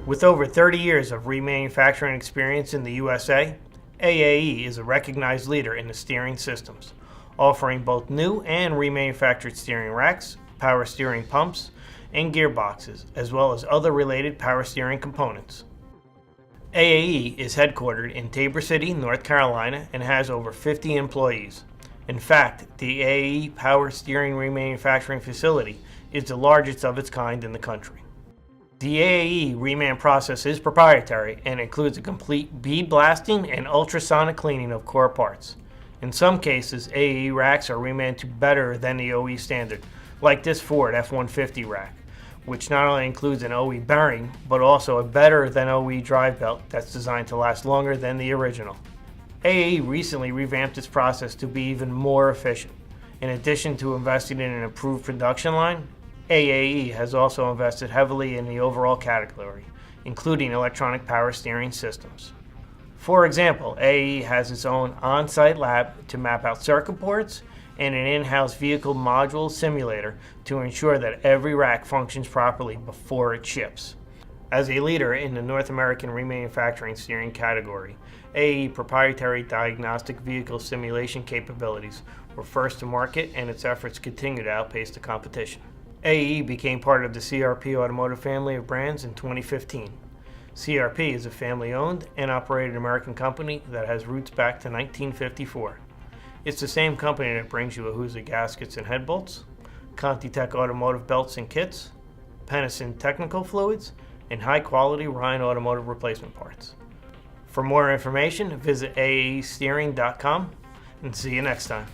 With over 30 years of remanufacturing experience in the USA, AAE is a recognized leader in the steering systems, offering both new and remanufactured steering racks, power steering pumps, and gearboxes, as well as other related power steering components. AAE is headquartered in Tabor City, North Carolina, and has over 50 employees. In fact, the AAE Power Steering Remanufacturing Facility is the largest of its kind in the country. The AAE reman process is proprietary and includes a complete bead blasting and ultrasonic cleaning of core parts. In some cases, AAE racks are remanned to better than the OE standard, like this Ford F-150 rack, which not only includes an OE bearing, but also a better than OE drive belt that's designed to last longer than the original. AAE recently revamped its process to be even more efficient. In addition to investing in an improved production line, AAE has also invested heavily in the overall category, including electronic power steering systems. For example, AAE has its own on-site lab to map out circuit boards and an in-house vehicle module simulator to ensure that every rack functions properly before it ships. As a leader in the North American remanufacturing steering category, AAE proprietary diagnostic vehicle simulation capabilities were first to market, and its efforts continue to outpace the competition. AAE became part of the CRP Automotive family of brands in 2015. CRP is a family-owned and operated American company that has roots back to 1954. It's the same company that brings you Ahuza gaskets and head bolts, ContiTech automotive belts and kits, Penison technical fluids, and high-quality Ryan automotive replacement parts. For more information, visit aaesteering.com and see you next time.